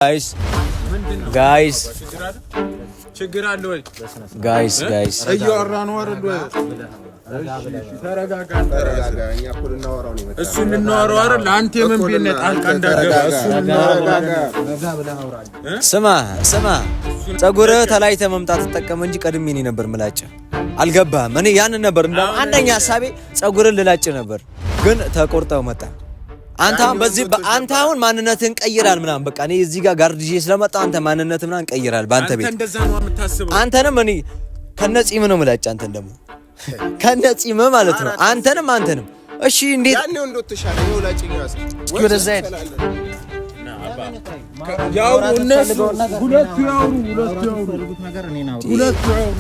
guys ችግር አለ ወይ guys እያወራ ነው አይደል ተረጋጋ እኛ እኮ ልናወራው ነው እሱ ልናወራው አይደል አንተ ምን ቢነት ጣልቃ እንዳገባ እሱ ልናወራው ስማ ጸጉርህ ተላይተ መምጣት ተጠቀም እንጂ ቀድሜ እኔ ነበር ምላጭ አልገባህም እኔ ያን ነበር እንደው አንደኛ ሐሳቤ ጸጉርን ልላጭ ነበር ግን ተቆርጠው መጣ አንተ አሁን ማንነትን ቀይራል ምናምን በቃ እኔ እዚህ ጋር ጋርድጄ ስለመጣ አንተ ማንነትን ምናምን ቀይራል ባንተ ቤት አንተ እንደዛ ነው የምታስበው አንተንም እኔ ከነጺም ነው ምላጭ አንተን ደግሞ ከነጺም ማለት ነው አንተንም እሺ እንዴት ያኔው እንደተሻለ ነው ላጭኝ ያስ ወደዛ ያው እነሱ ሁለቱ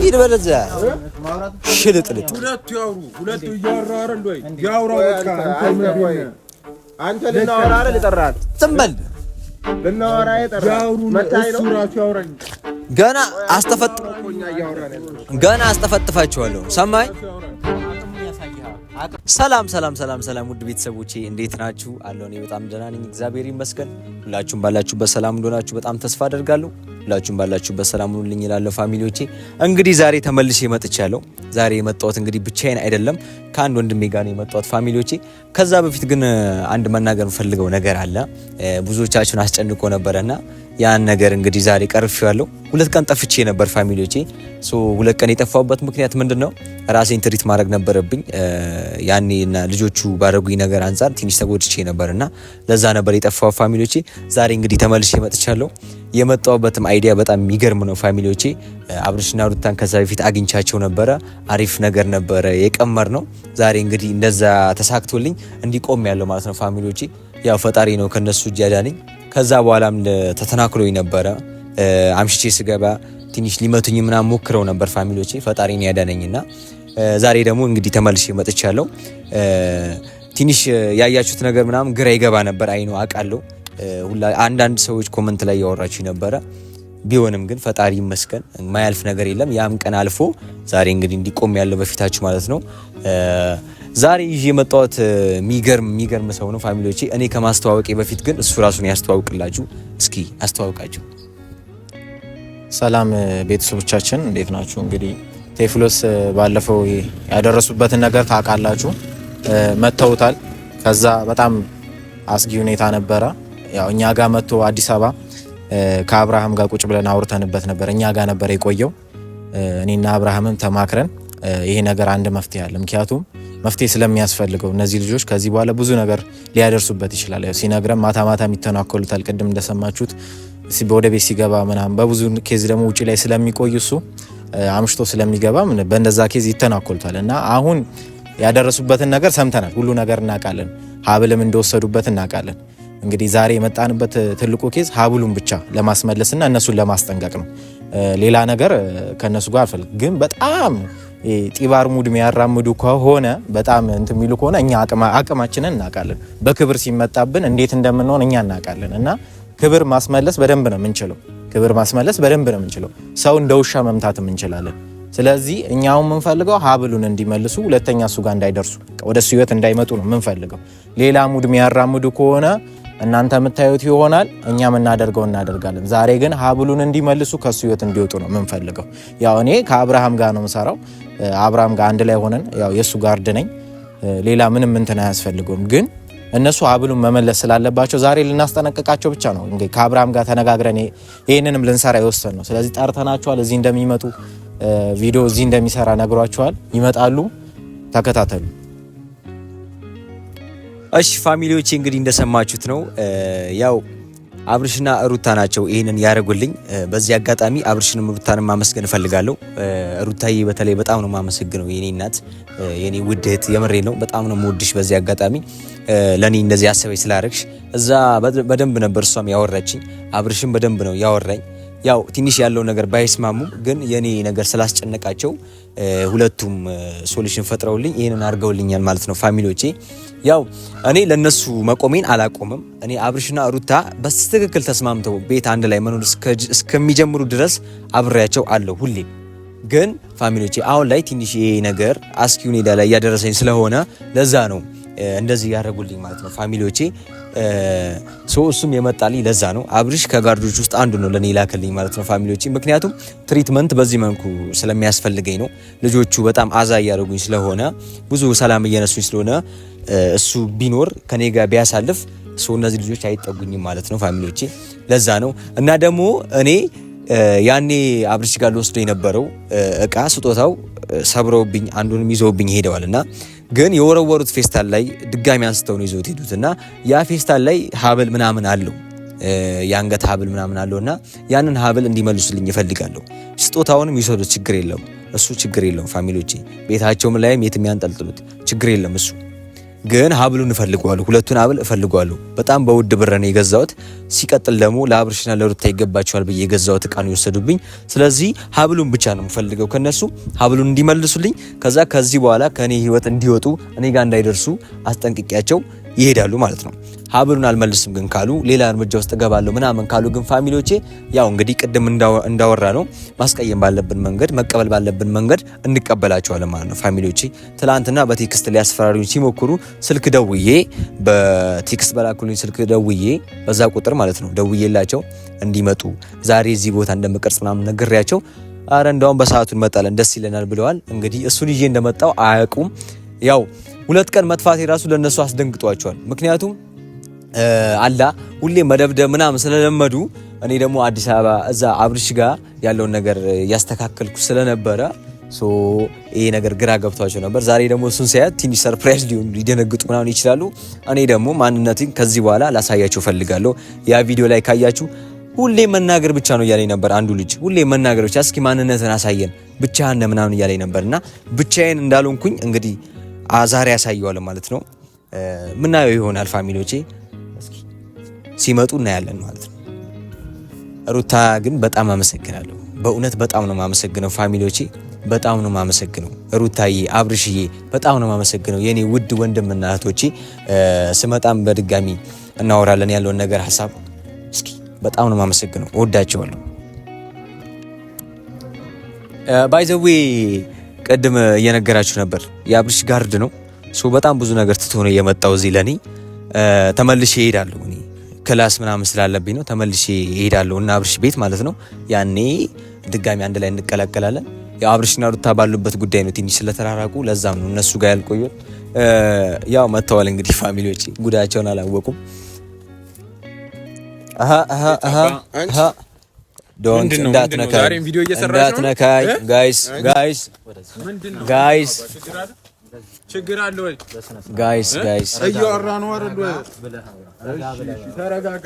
ይድበለዛ ሽልጥልጥ ሁለቱ እያወራ አይደል ወይ ያወራው በቃ አንተ ልናወራ አይደል ይጠራል ዝምበል ልናወራ ይጠራል መታይ ነው ራሱ ያወራኝ ገና አስተፈጥፋችኋለሁ ሰማይ ሰላም ውድ ቤተሰቦቼ እንዴት ናችሁ አለው እኔ በጣም ደህና ነኝ እግዚአብሔር ይመስገን ሁላችሁም ባላችሁበት ሰላም እንደሆናችሁ በጣም ተስፋ አደርጋለሁ ሁላችሁም ባላችሁበት ሰላም ሁኑልኝ ይላል ፋሚሊዎቼ እንግዲህ ዛሬ ተመልሼ መጥቻለሁ ዛሬ የመጣሁት እንግዲህ ብቻዬን አይደለም ከአንድ ወንድሜ ጋር ነው የመጣሁት ፋሚሊዎቼ ከዛ በፊት ግን አንድ መናገር ፈልገው ነገር አለ ብዙዎቻችሁን አስጨንቆ ነበርና ያን ነገር እንግዲህ ዛሬ ቀርፌዋለሁ ሁለት ቀን ጠፍቼ ነበር ፋሚሊዎቼ ሁለት ቀን የጠፋሁበት ምክንያት ምንድነው ራሴን ትሪት ማድረግ ነበረብኝ ያኔና ልጆቹ ባረጉኝ ነገር አንፃር ትንሽ ተጎድቼ ነበርና ለዛ ነበር የጠፋው ፋሚሊዎቼ ዛሬ እንግዲህ ተመልሼ መጥቻለሁ የመጣሁበትም አይዲያ በጣም የሚገርም ነው ፋሚሊዎቼ አብርሽና ሩታን ከዛ በፊት አግኝቻቸው ነበረ አሪፍ ነገር ነበረ የቀመር ነው ዛሬ እንግዲህ እንደዛ ተሳክቶልኝ እንዲቆም ያለው ማለት ነው ፋሚሊዎቼ ያው ፈጣሪ ነው ከነሱ እጅ ያዳነኝ ከዛ በኋላም ተተናክሎኝ ነበረ አምሽቼ ስገባ ትንሽ ሊመቱኝ ምናምን ሞክረው ነበር ፋሚሊዎቼ ፈጣሪን ያዳነኝና ዛሬ ደግሞ እንግዲህ ተመልሼ መጥቻለሁ ትንሽ ያያችሁት ነገር ምናምን ግራ ይገባ ነበር አይኑ አቃለው አንዳንድ ሰዎች ኮሜንት ላይ ያወራችሁ ነበረ ቢሆንም ግን ፈጣሪ ይመስገን ማያልፍ ነገር የለም ያም ቀን አልፎ ዛሬ እንግዲህ እንዲቆም ያለው በፊታችሁ ማለት ነው ዛሬ ይዤ የመጣሁት የሚገርም ሰው ነው ፋሚሊዎቼ እኔ ከማስተዋወቄ በፊት ግን እሱ ራሱን ያስተዋውቅላችሁ እስኪ አስተዋውቃችሁ ሰላም ቤተሰቦቻችን እንዴት ናችሁ እንግዲህ ቴፍሎስ ባለፈው ያደረሱበትን ነገር ታውቃላችሁ መተውታል ከዛ በጣም አስጊ ሁኔታ ነበረ ያው እኛ ጋር መጥቶ አዲስ አበባ ከአብርሃም ጋር ቁጭ ብለን አውርተንበት ነበር እኛ ጋር ነበር የቆየው እኔና አብርሃምም ተማክረን ይሄ ነገር አንድ መፍትሄ አለ ምክንያቱም መፍትሄ ስለሚያስፈልገው እነዚህ ልጆች ከዚህ በኋላ ብዙ ነገር ሊያደርሱበት ይችላል ያው ሲነግረን ማታ የሚተናኮሉታል ቅድም እንደሰማችሁት ወደ ቤት ሲገባ ምናምን በብዙ ኬዝ ደግሞ ውጪ ላይ ስለሚቆይ እሱ አምሽቶ ስለሚገባ በእንደዛ ኬዝ ይተናኮሉታል እና አሁን ያደረሱበትን ነገር ሰምተናል ሁሉ ነገር እናውቃለን ሀብልም እንደወሰዱበት እናውቃለን እንግዲህ ዛሬ የመጣንበት ትልቁ ኬዝ ሀብሉን ብቻ ለማስመለስና እነሱን ለማስጠንቀቅ ነው ሌላ ነገር ከነሱ ጋር አልፈልግ ግን በጣም ጢባር ሙድ የሚያራምዱ ከሆነ በጣም እንት የሚሉ ከሆነ እኛ አቅማችንን እናውቃለን በክብር ሲመጣብን እንዴት እንደምንሆን እኛ እናውቃለን እና ክብር ማስመለስ በደንብ ነው የምንችለው ሰው እንደ ውሻ መምታትም እንችላለን ስለዚህ እኛው የምንፈልገው ሀብሉን እንዲመልሱ ሁለተኛ እሱ ጋር እንዳይደርሱ ወደሱ ህይወት እንዳይመጡ ነው የምንፈልገው ሌላ ሙድ የሚያራምዱ ከሆነ እናንተ የምታዩት ይሆናል እኛም እናደርጋለን ዛሬ ግን ሀብሉን እንዲመልሱ ከሱ ህይወት እንዲወጡ ነው የምንፈልገው ያው እኔ ከአብርሃም ጋር ነው የምሰራው አብርሃም ጋር አንድ ላይ ሆነን ያው የሱ ጋርድ ነኝ ሌላ ምንም እንትን አያስፈልገውም ግን እነሱ ሀብሉን መመለስ ስላለባቸው ዛሬ ልናስጠነቅቃቸው ብቻ ነው እንግዲህ ከአብርሃም ጋር ተነጋግረን ይሄንንም ልንሰራ ይወሰን ነው ስለዚህ ጠርተናቸዋል እዚህ እንደሚመጡ ቪዲዮ እዚህ እንደሚሰራ ነግሯቸዋል ይመጣሉ ተከታተሉ እሺ ፋሚሊዎቼ እንግዲህ እንደሰማችሁት ነው ያው አብርሽና ሩታ ናቸው ይሄንን ያረጉልኝ በዚህ አጋጣሚ አብርሽንም ሩታንም ማመስገን ፈልጋለሁ ሩታዬ በተለይ በጣም ነው ማመሰግነው የኔ እናት የኔ ውድህት የምሬ ነው በጣም ነው የምወድሽ በዚህ አጋጣሚ ለኔ እንደዚህ ያሰበኝ ስላረግሽ እዛ በደንብ ነበር እሷም ያወራችኝ አብርሽም በደንብ ነው ያወራኝ ያው ትንሽ ያለው ነገር ባይስማሙ ግን የኔ ነገር ስላስጨነቃቸው ሁለቱም ሶሉሽን ፈጥረውልኝ ይሄንን አርገውልኛል ማለት ነው ፋሚሊዎቼ ያው እኔ ለነሱ መቆሜን አላቆምም እኔ አብርሽና ሩታ በትክክል ተስማምተው ቤት አንድ ላይ መኖር እስከሚጀምሩ ድረስ አብሬያቸው አለው ሁሌ ግን ፋሚሊዎቼ አሁን ላይ ትንሽ ይሄ ነገር አስኪ ሁኔታ ላይ ያደረሰኝ ስለሆነ ለዛ ነው እንደዚህ ያደረጉልኝ ማለት ነው ፋሚሊዎቼ እሱም የመጣልኝ ለዛ ነው። አብርሽ ከጋርዶች ውስጥ አንዱ ነው ለኔ ላከልኝ ማለት ነው ፋሚሊዎቼ። ምክንያቱም ትሪትመንት በዚህ መልኩ ስለሚያስፈልገኝ ነው። ልጆቹ በጣም አዛ እያደረጉኝ ስለሆነ ብዙ ሰላም እየነሱኝ ስለሆነ እሱ ቢኖር ከኔ ጋር ቢያሳልፍ እነዚህ ልጆች አይጠጉኝም ማለት ነው ፋሚሊዎቼ። ለዛ ነው እና ደግሞ እኔ ያኔ አብርሽ ጋር ልወስዶ የነበረው እቃ ስጦታው ሰብረውብኝ አንዱንም ይዘውብኝ ሄደዋል እና ግን የወረወሩት ፌስታል ላይ ድጋሚ አንስተው ነው ይዘውት ሄዱት እና ያ ፌስታል ላይ ሀብል ምናምን አለው የአንገት ሀብል ምናምን አለውና ያንን ሀብል እንዲመልሱልኝ እፈልጋለሁ። ስጦታውንም ይሰዱት ችግር የለውም እሱ ችግር የለውም ፋሚሊዎቼ። ቤታቸውም ላይም የትም ያንጠልጥሉት ችግር የለም እሱ ግን ሀብሉን እፈልገዋለሁ። ሁለቱን ሀብል እፈልገዋለሁ። በጣም በውድ ብር ነው የገዛሁት። ሲቀጥል ደግሞ ለአብርሽና ለሩታ ይገባቸዋል ብዬ የገዛሁት እቃ ነው የወሰዱብኝ። ስለዚህ ሀብሉን ብቻ ነው የምፈልገው ከነሱ ሀብሉን እንዲመልሱልኝ። ከዚህ በኋላ ከኔ ህይወት እንዲወጡ እኔ ጋር እንዳይደርሱ አስጠንቅቂያቸው ይሄዳሉ ማለት ነው። ሀብሉን አልመልስም ግን ካሉ ሌላ እርምጃ ውስጥ እገባለሁ ምናምን ካሉ ግን ፋሚሊዎቼ ያው እንግዲህ ቅድም እንዳወራ ነው ማስቀየም ባለብን መንገድ መቀበል ባለብን መንገድ እንቀበላቸዋለን ማለት ነው ፋሚሊዎቼ። ትላንትና በቴክስት ሊያስፈራሩኝ ሲሞክሩ ስልክ ደውዬ በቴክስት በላኩልኝ ስልክ ደውዬ በዛ ቁጥር ማለት ነው ደውዬላቸው እንዲመጡ ዛሬ እዚህ ቦታ እንደምቀርጽ ምናምን ነግሬያቸው አረ እንደውም በሰዓቱ እንመጣለን ደስ ይለናል ብለዋል። እንግዲህ እሱን ይዤ እንደመጣው አያውቁም። ያው 2 ቀን መጥፋቴ ራሱ ለነሱ አስደንግጧቸዋል። ምክንያቱም አላ ሁሌ መደብደብ ምናምን ስለለመዱ እኔ ደግሞ አዲስ አበባ እዛ አብርሽ ጋር ያለውን ነገር ያስተካከልኩ ስለነበረ ይሄ ነገር ግራ ገብቷቸው ነበር። ዛሬ ደግሞ እሱን ሲያዩት ትንሽ ሰርፕራይዝ ሊደነግጡ ምናምን ይችላሉ። እኔ ደግሞ ማንነቴን ከዚህ በኋላ ላሳያቸው ፈልጋለሁ። ያ ቪዲዮ ላይ ካያችሁ ሁሌ መናገር ብቻ ነው እያለኝ ነበር አንዱ ልጅ። ሁሌ መናገር ብቻ እስኪ ማንነትን አሳየን ብቻህን ምናምን እያለኝ ነበርና ብቻዬን እንዳልሆንኩኝ እንግዲህ ዛሬ ያሳየዋለሁ ማለት ነው። ምናየው ይሆናል ፋሚሊዎቼ። እስኪ ሲመጡ እናያለን ማለት ነው። ሩታ ግን በጣም አመሰግናለሁ። በእውነት በጣም ነው የማመሰግነው ፋሚሊዎቼ። በጣም ነው የማመሰግነው ሩታዬ፣ አብርሽዬ በጣም ነው የማመሰግነው የኔ ውድ ወንድምና እህቶቼ። ስመጣም በድጋሚ እናወራለን ያለውን ነገር ሀሳብ። እስኪ በጣም ነው የማመሰግነው። እወዳቸዋለሁ። ባይ ዘ ዌይ ቅድም እየነገራችሁ ነበር የአብርሽ ጋርድ ነው። በጣም ብዙ ነገር ትቶ ነው የመጣው እዚህ ለኔ። ተመልሼ እሄዳለሁ እኔ ክላስ ምናምን ስላለብኝ ነው ተመልሼ እሄዳለሁ እና አብርሽ ቤት ማለት ነው። ያኔ ድጋሚ አንድ ላይ እንቀላቀላለን። ያው አብርሽና ሩታ ባሉበት ጉዳይ ነው ትንሽ ስለተራራቁ ለዛም ነው እነሱ ጋር ያልቆየው። ያው መተዋል እንግዲህ ፋሚሊዎች ጉዳያቸውን አላወቁም። ዶንት እንዳትነካኝ ጋይስ ችግር አለ ወይ ጋይስ? እያወራ ነው አይደል? ተረጋጋ።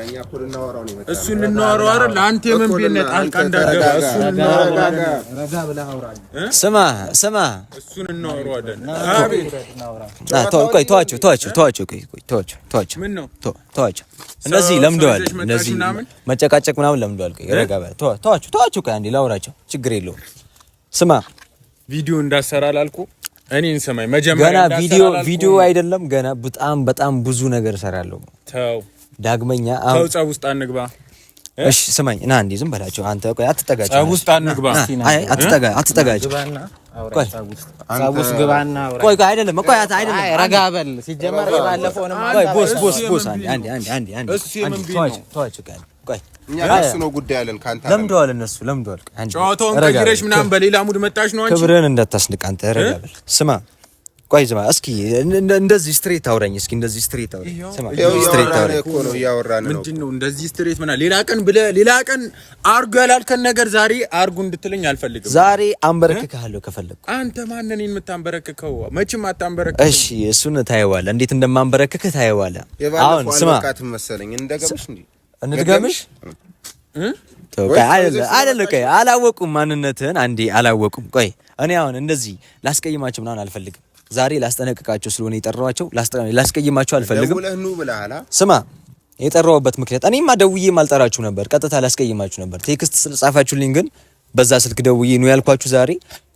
እኛ እኮ ልናወራው ነው የመጣው። እሱን ልናወራው አይደል? አንተ የምን ቤት ጣልቃ እንዳገባ እሱን ልናወራው። ረጋ ብለህ አውራኝ። ስማ እሱን እናወራው አይደል? ቆይ ተዋቸው። ምን ነው ተዋቸው። እነዚህ ለምደዋል። እነዚህ መጨቃጨቅ ምናምን ለምደዋል። ቆይ ረጋ በል ተዋቸው። ቆይ አንዴ ላውራቸው። ችግር የለውም። ስማ ቪዲዮ እንዳሰራ አላልኩ እኔን ሰማይ መጀመሪያ ገና ቪዲዮ አይደለም ገና በጣም ብዙ ነገር እሰራለሁ። ተው ዳግመኛ ተው፣ ጸብ ውስጥ አንግባ። እሺ ስማኝ እና እንዴ ዝም በላቸው አንተ። ቆይ አትጠጋቸው፣ ጸብ ውስጥ አንግባ። አይ አትጠጋቸው። ቆይ አይደለም ረጋ በል። ሲጀመር ባለፈውንም ቆይ ቦስ አንዴ ቆይ እኛ እሱ ነው ጉዳይ አለን። ካንተ ለምደዋል እነሱ አንዴ ጨዋታውን ቀይረሽ ምናምን በሌላ ሙድ መጣሽ ነው አንቺ። ክብርን እንዳታስንቅ አንተ። ረጋ በል። ስማ እስኪ እንደዚህ ስትሬት አውራኝ። እስኪ እንደዚህ ስትሬት አውራኝ። ስማ ስትሬት አውራኝ እኮ ነው እያወራን ነው። ምንድነው እንደዚህ ስትሬት ምናምን ሌላ ቀን አርጉ ያላልከን ነገር ዛሬ አርጉ እንድትለኝ አልፈልግም። ዛሬ አንበረክክሃለሁ ከፈለኩ። አንተ ማን ነኝ የምታንበረክከው? መቼም አታንበረክከው። እሺ እሱን ታየዋለህ፣ እንዴት እንደማንበረክክህ ታየዋለህ። አሁን ስማ መሰለኝ እንደገምሽ እንዴ እንድገምሽ ቆይ አላወቁም ማንነትህን አንዴ አላወቁም። ቆይ እኔ አሁን እንደዚህ ላስቀይማቸው ምናምን አልፈልግም። ዛሬ ላስጠነቅቃቸው ስለሆነ የጠራኋቸው ላስቀይማቸው አልፈልግም። ስማ የጠራሁበት ምክንያት እኔማ ደውዬም አልጠራችሁ ነበር፣ ቀጥታ ላስቀይማችሁ ነበር። ቴክስት ስለጻፋችሁልኝ ግን በዛ ስልክ ደውዬ ነው ያልኳችሁ። ዛሬ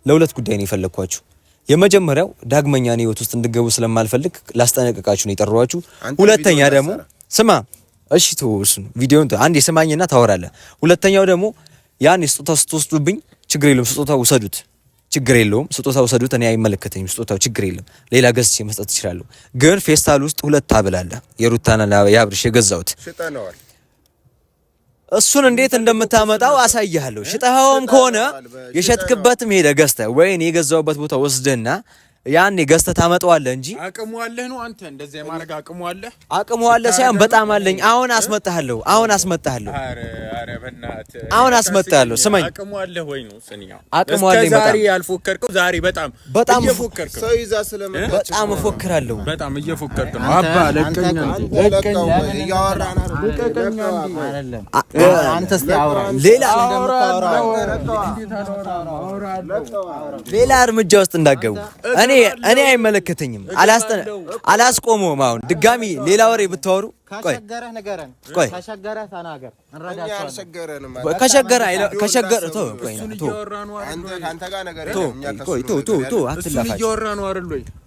ለሁለት ጉዳይ ነው የፈለኳችሁ። የመጀመሪያው ዳግመኛ እኔ ህይወት ውስጥ እንድገቡ ስለማልፈልግ ላስጠነቅቃችሁ ነው የጠራኋችሁ። ሁለተኛ ደግሞ ስማ እሺ ተወሱን ቪዲዮን አንዴ ስማኝና ታወራለህ። ሁለተኛው ደግሞ ያን ስጦታ ስትወስዱብኝ ችግር የለም ስጦታ ውሰዱት፣ ችግር የለውም። ስጦታው ሰዱት፣ እኔ አይመለከተኝም። ስጦታው ችግር የለም። ሌላ ገዝቼ መስጠት እችላለሁ። ግን ፌስታል ውስጥ 2 ሀብል አለ የሩታና የአብርሽ የገዛሁት። እሱን እንዴት እንደምታመጣው አሳያለሁ። ሽጠኸውም ከሆነ የሸጥክበትም ሄደ ገዝተህ ወይ እኔ የገዛሁበት ቦታ ወስደና ያኔ ገዝተህ ታመጣዋለህ እንጂ አቅሙ አለህ ነው አንተ እንደዚህ የማድረግ አቅሙ አለህ ሳይሆን በጣም አለኝ። አሁን አስመጣለሁ። አሁን አስመጣለሁ። ስማኝ፣ አቅሙ አለህ ወይ ነው ስንያው አቅሙ አለኝ። በጣም ዛሬ ያልፎከርከው ዛሬ በጣም እየፎከርከው ሰው ይዛ ስለመጣ በጣም እፎክራለሁ። በጣም እየፎከርክ ነው። አባ ለቀኛ እያወራን አይደለም። አንተስ አውራ ሌላ እርምጃ ውስጥ እንዳገቡ እኔ አይመለከተኝም። አላስቆመውም። አሁን ድጋሚ ሌላ ወሬ ብታወሩ ከሸገረህ ንገረን። ከሸገረህ ተናገር፣ እንረዳቸዋለን። ከሸገረ ቶ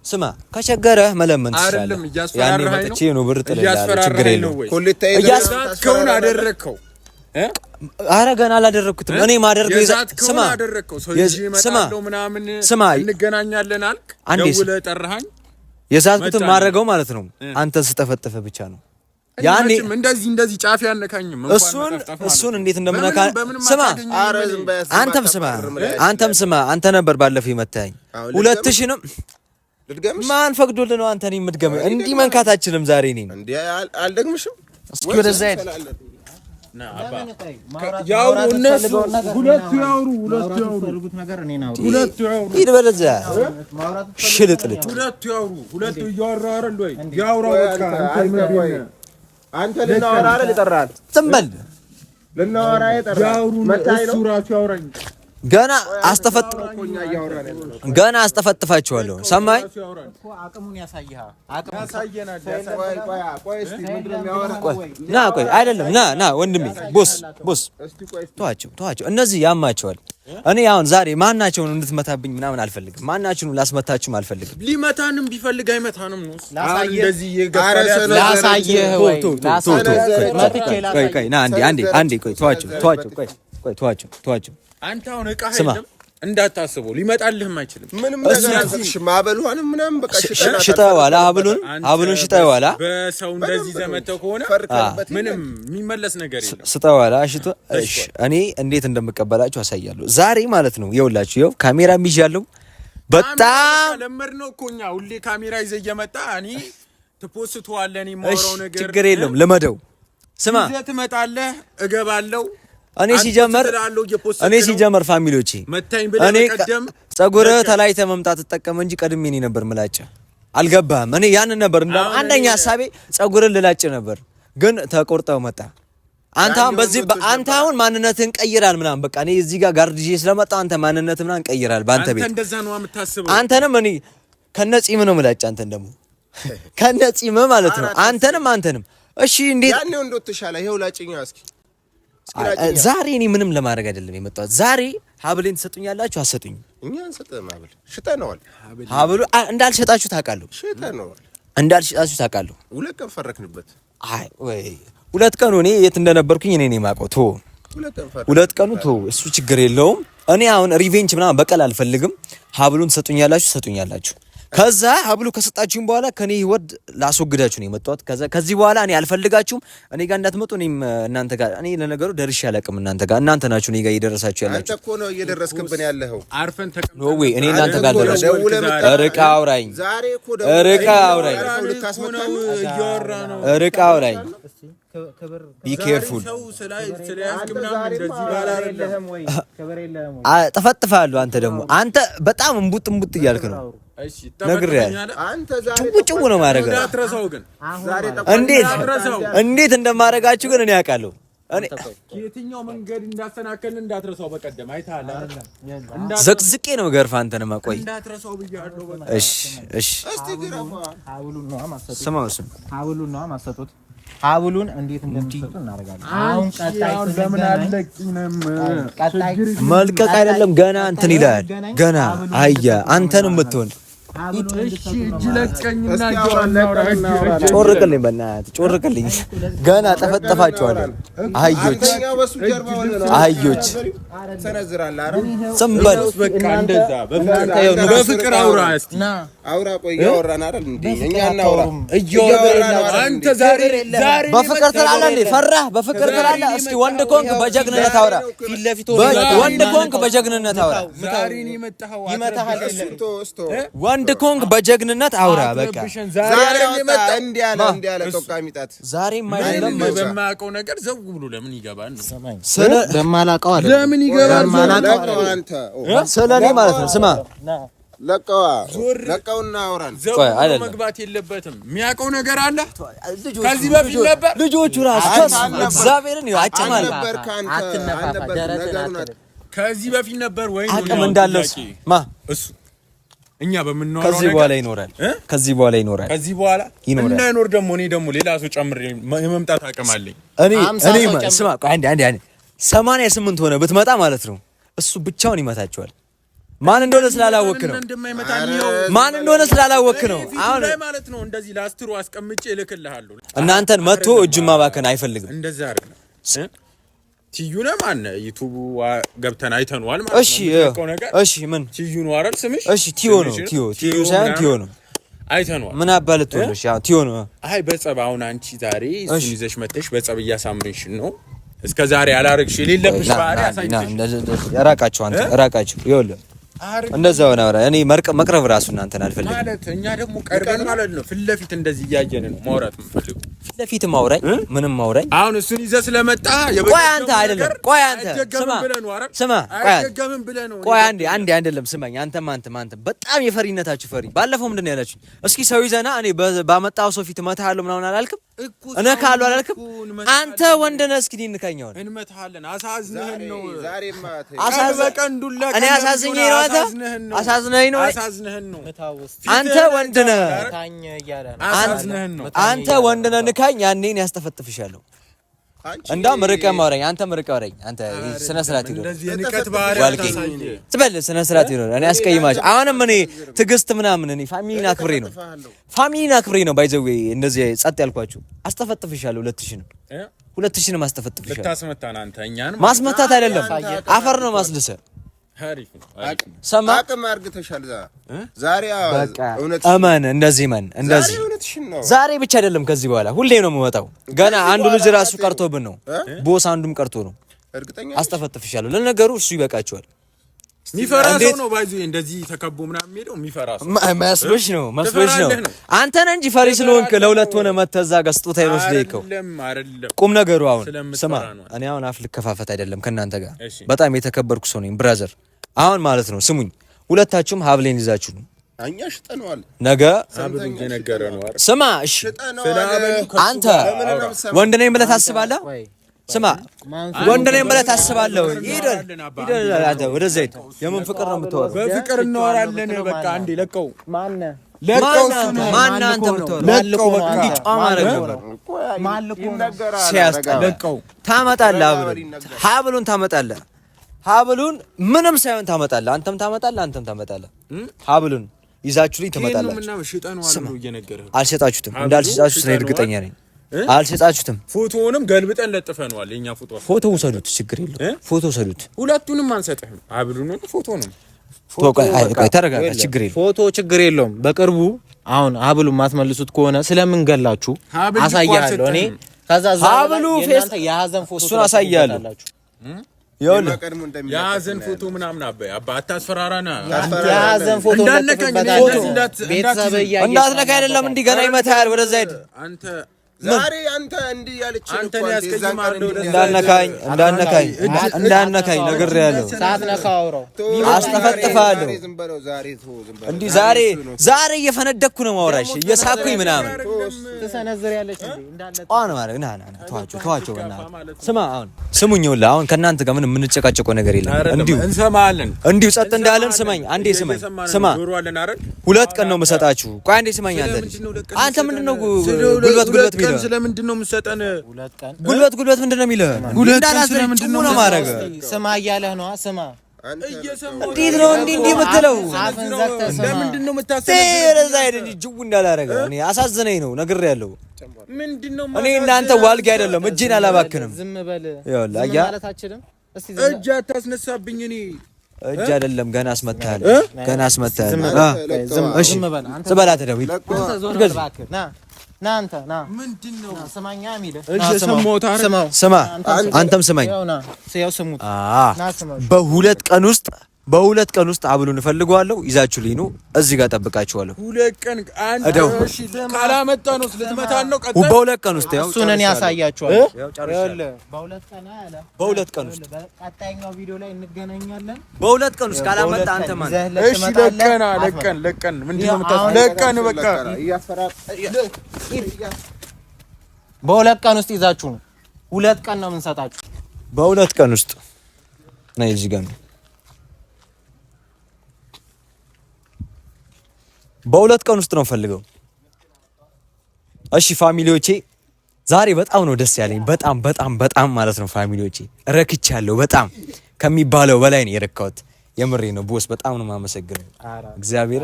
ስማ፣ ከሸገረህ መለመን ትችላለህ። ያኔ መጥቼ ነው ብር ጥልልሃለሁ። ችግር የለውም። እያስፈራራኸው አደረግከው። ኧረ ገና አላደረኩትም። እኔ ማደርገው ስማ እንገናኛለን አልክ፣ ደውለህ ጠራኸኝ። የዛትኩትን ማድረገው ማለት ነው አንተ ስጠፈጥፈ ብቻ ነው። ያኔ እንደዚህ ጫፍ ያነካኝም እሱን እንዴት እንደምነካ ስማ። አንተም ስማ። አንተ ነበር ባለፈው የመታኝ 2000ንም ማን ፈቅዶልህ ነው አንተ እኔን የምትገመኝ? እንዲህ መንካት አችልም ዛሬ እኔን እንዴ አልደግምሽም። እስኪ ወደዛ ሄድ። ያውሩ እነሱ ሁለቱ ያውሩ ሂድ በለዛ ሽልጥልጥ ሁለቱ እያወራ አይደል ወይ? ያውራ በቃ አንተ ልናወራ አይደል ይጠራል። ዝም በል ልናወራ ይጠራል። ያውሩ እሱ ራሱ ያውራኝ። ገና አስጠፈጥፋችኋለሁ። ሰማይ አቅሙን ያሳይሃል። ና ቆይ፣ አይደለም ና ወንድሜ፣ ቦስ ተዋቸው። እነዚህ ያማቸዋል። እኔ አሁን ዛሬ ማናቸውን እንድትመታብኝ ምናምን አልፈልግም። ማናችሁን ላስመታችሁም አልፈልግም። ሊመታንም ቢፈልግ አይመታንም ነው። እንደዚህ ተዋቸው። አንተ አሁን ዕቃ አይደለም እንዳታስበው፣ ሊመጣልህም አይችልም። ምንም ነገር ማበሉንም ምናምን በቃ ሽጠዋላ፣ ሀብሉን ሽጠዋላ። በሰው እንደዚህ ዘመተው ከሆነ ምንም የሚመለስ ነገር የለም። ሽጠዋላ ሽቶ። እሺ እኔ እንዴት እንደምቀበላችሁ አሳያለሁ ዛሬ ማለት ነው። ይኸውላችሁ፣ ይኸው ካሜራ ይዣለሁ። በጣም ለመድነው እኮ እኛ ሁሌ ካሜራ ይዘህ እየመጣ እኔ ትፖስተዋለህ። እኔ የማወራው ነገር ችግር የለውም። ልመደው። ስማ፣ ይዘህ ትመጣለህ፣ እገባለሁ። እኔ ሲጀመር ፋሚሊዎቼ እኔ ጸጉርህ ተላይተህ መምጣት ተጠቀመ እንጂ ቀድሜ እኔ ነበር ምላጭ። አልገባህም? እኔ ያንን ነበር አንደኛ ሐሳቤ ጸጉርን ልላጭ ነበር፣ ግን ተቆርጠው መጣ። አንተ አሁን ማንነትህን ቀይራል ምናምን። በቃ እኔ እዚህ ጋር ጋርድጄ ስለመጣሁ አንተ ማንነትህ ምናምን ቀይራል በአንተ ቤት። እንደዛ ነው የምታስበው። አንተንም እኔ ከነጺም ነው ምላጭ። አንተን ደግሞ ከነጺም ማለት ነው። አንተንም እሺ። እንዴት ያኔው እንደተሻለ ይሄው ላጭኛ እስኪ ዛሬ እኔ ምንም ለማድረግ አይደለም የመጣሁት። ዛሬ ሀብሌን ትሰጡኛላችሁ አትሰጡኝ? እኛ አንሰጥም። ሀብል ሽጠነዋል። ሀብሉ እንዳልሸጣችሁ ታውቃለሁ። ሽጠነዋል። እንዳልሸጣችሁ ታውቃለሁ። 2 ቀን ፈረክንበት። አይ ወይ 2 ቀኑ እኔ የት እንደነበርኩኝ እኔ ነኝ የማውቀው። ቶ 2 ቀኑ ቶ እሱ ችግር የለውም። እኔ አሁን ሪቬንጅ ምናምን በቀል አልፈልግም። ሀብሉን ትሰጡኛላችሁ። ከዛ ሀብሉ ከሰጣችሁኝ በኋላ ከኔ ህይወት ላስወግዳችሁ ነው የመጣሁት። ከዚህ በኋላ እኔ አልፈልጋችሁም። እኔ ጋር እንዳትመጡ። እኔም እናንተ ጋር እኔ ለነገሩ ደርሼ አላውቅም። እናንተ ናችሁ እኔ ጋር እየደረሳችሁ ያላችሁ። አንተ እኮ ነው እየደረስክብን ያለኸው። አርፈን ተቀምጠን ነው ወይ? እኔ እናንተ ጋር ደረስኩ። ርቃ አውራኝ። ዛሬ እኮ ርቃ አውራኝ። ርቃ አውራኝ። ቢ ኬርፉል። ጠፈጥፋለሁ። አንተ ደግሞ አንተ በጣም እንቡጥ እያልክ ነው። ነግሬሃለሁ። አንተ ዛሬ ጭው ነው ማድረግ። እንዴት እንደማደርጋችሁ ግን እኔ አውቃለሁ። የትኛው መንገድ እንዳስተናከልን እንዳትረሳው። በቀደም አይተሃል አይደል? ዘቅዝቄ ነው ገርፋ። አንተንማ ቆይ እንዳትረሳው ብያለሁ። እሺ እስቲ ግረፋ። ሀብሉን ነው ማሰጡት። ስማው ሀብሉን ነው ማሰጡት። ሀብሉን እንዴት እንደምትሰጡ እናደርጋለን። አሁን ለምን አለቅኝም? መልቀቅ አይደለም ገና እንትን ይላል። ገና አያ አንተንም የምትሆን እሺ እጅ ለቀኝና ጮርቅልኝ በእናትህ ጮርቅልኝ። ገና ጠፈጠፋቸዋለሁ። አህዮች ሰነዝራለህ። አረ ዝም በል በቃ እንደዛ በፍቅር አውራ እስቲ አውራ። ቆይ ያወራን አይደል እንዴ? እኛ እናውራ። አንተ ዛሬ በፍቅር ትላለህ እንዴ? ፈራህ? በፍቅር ትላለህ? እስኪ ወንድ ኮንክ በጀግንነት አውራ። ፊት ለፊት ወንድ ኮንክ በጀግንነት አውራ። ዛሬ ነው የመጣኸው። ይመታሃል። ወንድ ኮንክ በጀግንነት አውራ። በቃ ዛሬ መጣ እንዲህ ያለ ጦቃሚጣት ዛሬም አይደለም በማያውቀው ነገር ዘው ብሎ ለምን ይገባል? በማላውቀው አይደለም ለምን ይገባል? አንተ ስለኔ ማለት ነው። ስማ ለቀውና አውራን ዘው መግባት የለበትም። የሚያውቀው ነገር አለ። ከዚህ በፊት ነበር ልጆቹ ራሱ እግዚአብሔርን ያጨማል። ከዚህ በፊት ነበር ወይ አቅም እንዳለው እሱ እኛ በምንኖረው ከዚህ በኋላ ይኖራል። ከዚህ በኋላ ይኖራል። ከዚህ በኋላ እንዳይኖር ደግሞ እኔ ደግሞ ሌላ ሰው ጨምሬ የመምጣት አቅም አለኝ። እኔ ስማ አንዴ 88 ሆነ ብትመጣ ማለት ነው እሱ ብቻውን ይመታቸዋል። ማን እንደሆነ ስላላወክ ነው። ማን እንደሆነ ስላላወክ ነው። አሁን ማለት ነው እንደዚህ ላስትሩ አስቀምጬ እልክልሃለሁ። እናንተን መጥቶ እጅ ማባከን አይፈልግም። እንደዛ አይደለም። ቲዩነ ማን ዩቲዩብ ገብተን አይተነዋል ማለት ነው። እሺ ምን ቲዩ ነው አይደል ስምሽ? እሺ ቲዮ ነው። ቲዩ ሳይሆን ቲዮ ነው። አይተነዋል። ምን አባልት ሆነሽ? ያው ቲዮ ነው። አይ በጸብ አሁን አንቺ ዛሬ እሱን ይዘሽ መጥተሽ በጸብ እያሳምንሽ ነው። እስከ ዛሬ አላረግሽ የሌለብሽ ባህሪ አሳይተሽ ራቃቸው። አንተ ራቃቸው። ይኸውልህ እንደዛ ሆነ። እኔ መቅረብ ራሱ እናንተን አልፈልግም ማለት እኛ ደግሞ ቀርበን ማለት ነው ፊት ለፊት እንደዚህ እያየን ነው ማውራት የምፈልገው። ፊት ለፊት ማውራኝ ምንም ማውራኝ። አሁን እሱን ይዘህ ስለመጣ ቆይ አንተ አይደለም ቆይ አንተ ስማ ቆይ አንዴ አይደለም ስማኝ። አንተም በጣም የፈሪነታችሁ ፈሪ። ባለፈው ምንድን ነው ያላችሁ? እስኪ ሰው ይዘና እኔ ባመጣው ሰው ፊት እመታሃለሁ ምናምን አላልክም? እነካለሁ አላልክም? አንተ ወንድ ነህ። እስኪ እንካኛው እንመታሃለን። አሳዝነህን ነው ዛሬማ በቀንዱላ እኔ አሳዝኜ ነው አሳዝነኸኝ ነው። አንተ ወንድ ነህ። አንተ ወንድ ነህ። ንካኝ። ያኔን ያስጠፈጥፍሻለሁ። እንዳውም ርቀህ ማውራኝ። አንተም ርቀህ አውራኝ። አንተ ስነ ስርዓት ይኖር ትበል። ስነ ስርዓት ይኖር። እኔ አስቀይማች አሁንም እኔ ትዕግስት ምናምን እኔ ፋሚሊን አክብሬ ነው ባይዘዌ እንደዚህ ጸጥ ያልኳችሁ። አስጠፈጥፍሻለሁ። 2000 ማስጠፈጥፍሻለሁ። ልታስመታን አንተ እኛን ማስመታት አይደለም አፈር ነው ማስልሰ አሪፍ ነው። ሰማ አቅም አርግተሻል። ዛሬ እውነት አማን እንደዚህ ዛሬ ብቻ አይደለም ከዚህ በኋላ ሁሌ ነው የምመጣው። ገና አንዱ ልጅ ራሱ ቀርቶብን ነው ቦስ አንዱም ቀርቶ ነው። አስጠፈጥፍሻለሁ። ለነገሩ እሱ ይበቃቸዋል። ሚፈራ ሰው ነው ባይዙ እንደዚህ ተከቦ ምናምን የሚሄደው ሚፈራ ሰው መስሎሽ ነው አንተ ነህ እንጂ ፈሪ ስለሆንክ ለሁለት ሆነ መተዛ ገስጦታ ይሮስ ደይከው ቁም ነገሩ። አሁን ስማ እኔ አሁን አፍ ልከፋፈት አይደለም ከናንተ ጋር በጣም የተከበርኩ ሰው ነኝ ብራዘር። አሁን ማለት ነው ስሙኝ፣ ሁለታችሁም ሀብሌን ይዛችሁ ነው እኛ ሽጠነዋል። ነገ ሀብሉን እየነገረ ነው አይደል? ስማ እሺ አንተ ወንድ ነኝ ብለህ ታስባለህ? ስማ ወንድ ነኝ ብለህ ታስባለህ? ሂድ አንተ ወደዛ ሂድ። የምን ፍቅር ነው የምታወራው? በፍቅር እናወራለን። በቃ አንዴ ለቀው ማን አንተ የምታወራው? በቃ እንዲጣማ ነገር ሲያስጠላ ለቀው ታመጣለህ። ሀብሉን ታመጣለህ። ሀብሉን ምንም ሳይሆን ታመጣለህ። አንተም ታመጣለህ። ሀብሉን ይዛችሁልኝ ትመጣላችሁ። አልሸጣችሁትም። እንዳልሸጣችሁት ነው እርግጠኛ ነኝ። አልሸጣችሁትም። ፎቶውንም ገልብጠን ለጥፈነዋል። የኛ ፎቶ ውሰዱት፣ ችግር የለውም። ፎቶ ውሰዱት። ሁለቱንም አንሰጥህም። ሀብሉን ፎቶውንም ተረጋጋ፣ ችግር የለውም። ፎቶ ችግር የለውም። በቅርቡ አሁን ሀብሉን ማትመልሱት ከሆነ ስለምንገላችሁ አሳያለሁ እኔ። ከዛ ሀብሉ ፌስ የሀዘን ፎቶ እሱን አሳያለሁ። የሀዘን ፎቶ ምናምን አባ አታስፈራራና። የሀዘን ፎቶ እንዳትነካኝ አይደለም እንዲህ ገና ይመታል። ወደዛ ሂድ አንተ። ዛሬ አንተ እንዲህ ያለች አንተ ያስቀይማል። እንዳነካኝ ነግሬያለሁ። ሳትነካ አውራው አስጠፈጥፋለሁ። እንዲህ ዛሬ እየፈነደኩ ነው ማውራሽ እየሳኩኝ ምናምን ተሰነዘር ያለች እንዳለ አሁን ማለት ና ተዋቸው ስማ አሁን ስሙኝ። ይኸውልህ አሁን ከእናንተ ጋር ምንም የምንጨቃጨቀው ነገር የለም። እንዲሁ ጸጥ እንዳለን ስማኝ አንዴ ስማ 2 ቀን ነው የምሰጣችሁ። ቆይ አንዴ ስማኝ አንተ ምንድነው ጉልበት ሚለው ስለምንድን ነው የምትሰጠን? ጉልበት ምንድን ነው የሚለው? እንዳላስረምንድን ነው ማረግ? ስማ እያለህ ነው። ስማ እንዴት ነው እንዲህ የምትለው? ለምንድን ነው የምታስበው? ተረዛ አይደል ጅው እንዳላረገ እኔ አሳዝነኝ ነው ነግሬያለሁ። ምንድነው እኔ እናንተ ዋልጌ አይደለም እጄን አላባክንም። ዝም በል ይኸውልህ አያ እጅ አታስነሳብኝ። እኔ እጅ አይደለም ገና አስመታል ገና አስመታል። እሺ ዝበላ ተደውል ና አንተ ና ምንድነው ስማኛ ሚለ ስማ አንተም ስማኝ። በሁለት ቀን ውስጥ አብሉን እፈልገዋለሁ። ይዛችሁልኝ ነው እዚህ ጋር ጠብቃችኋለሁ። 2 ቀን አንተ እሺ ካላመጣ ነው ልትመታን ነው። ቀጣይ በሁለት ቀን ውስጥ ያው እሱን እኔ ያሳያችኋለሁ። በሁለት ቀን ውስጥ ቀጣይኛው ቪዲዮ ላይ እንገናኛለን። በሁለት ቀን ውስጥ ካላመጣ አንተ ማን እሺ ለቀን ምንድነው የምታስበው? ለቀን በቃ በሁለት ቀን ውስጥ ይዛችሁ ነው። 2 ቀን ነው የምንሰጣችሁ። በሁለት ቀን ውስጥ ነይ እዚህ ጋር ነው። በሁለት ቀን ውስጥ ነው ፈልገው። እሺ ፋሚሊዎቼ ዛሬ በጣም ነው ደስ ያለኝ። በጣም ማለት ነው ፋሚሊዎቼ ረክቻለሁ። በጣም ከሚባለው በላይ ነው የረካሁት። የምሬ ነው ቦስ፣ በጣም ነው የማመሰግነው። እግዚአብሔር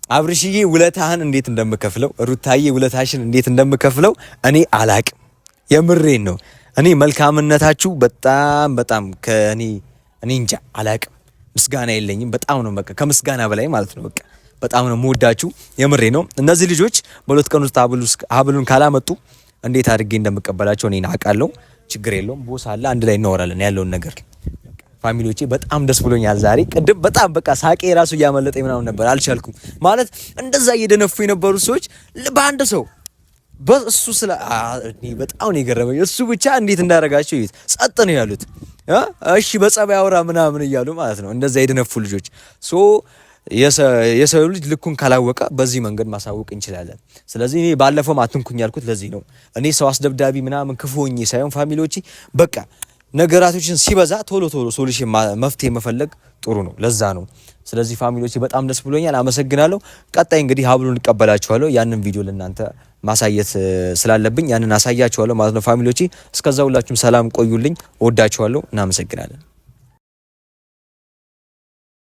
አብርሽዬ ውለታህን እንዴት እንደምከፍለው፣ ሩታዬ ውለታሽን እንዴት እንደምከፍለው እኔ አላቅም። የምሬን ነው። እኔ መልካምነታችሁ በጣም ከእኔ እንጃ አላቅም። ምስጋና የለኝም። በጣም ነው በቃ ከምስጋና በላይ ማለት ነው። በቃ በጣም ነው የምወዳችሁ። የምሬ ነው። እነዚህ ልጆች በሁለት ቀን ውስጥ ሀብሉን ካላመጡ እንዴት አድርጌ እንደምቀበላቸው እኔ አውቃለሁ። ችግር የለውም ቦስ አለ፣ አንድ ላይ እናወራለን ያለውን ነገር። ፋሚሊዎቼ በጣም ደስ ብሎኛል ዛሬ። ቅድም በጣም በቃ ሳቄ ራሱ እያመለጠኝ ምናምን ነበር፣ አልቻልኩም ማለት እንደዛ እየደነፉ የነበሩ ሰዎች በአንድ ሰው በእሱ ስለ እኔ በጣም ነው የገረመኝ። እሱ ብቻ እንዴት እንዳደረጋቸው ይት ጸጥ ነው ያሉት። እሺ በጸባይ አውራ ምናምን እያሉ ማለት ነው እንደዛ የደነፉ ልጆች ሶ የሰው ልጅ ልኩን ካላወቀ በዚህ መንገድ ማሳወቅ እንችላለን። ስለዚህ እኔ ባለፈው አትንኩኝ ያልኩት ለዚህ ነው። እኔ ሰው አስደብዳቢ ምናምን ክፉ ሆኜ ሳይሆን ፋሚሊዎቼ በቃ ነገራቶችን ሲበዛ ቶሎ ሶሉሽን መፍትሄ መፈለግ ጥሩ ነው። ለዛ ነው። ስለዚህ ፋሚሊዎቼ በጣም ደስ ብሎኛል። አመሰግናለሁ። ቀጣይ እንግዲህ ሀብሉን እቀበላችኋለሁ። ያንን ቪዲዮ ለእናንተ ማሳየት ስላለብኝ ያንን አሳያችኋለሁ ማለት ነው ፋሚሊዎቼ። እስከዛ ሁላችሁም ሰላም ቆዩልኝ። እወዳችኋለሁ። እናመሰግናለን።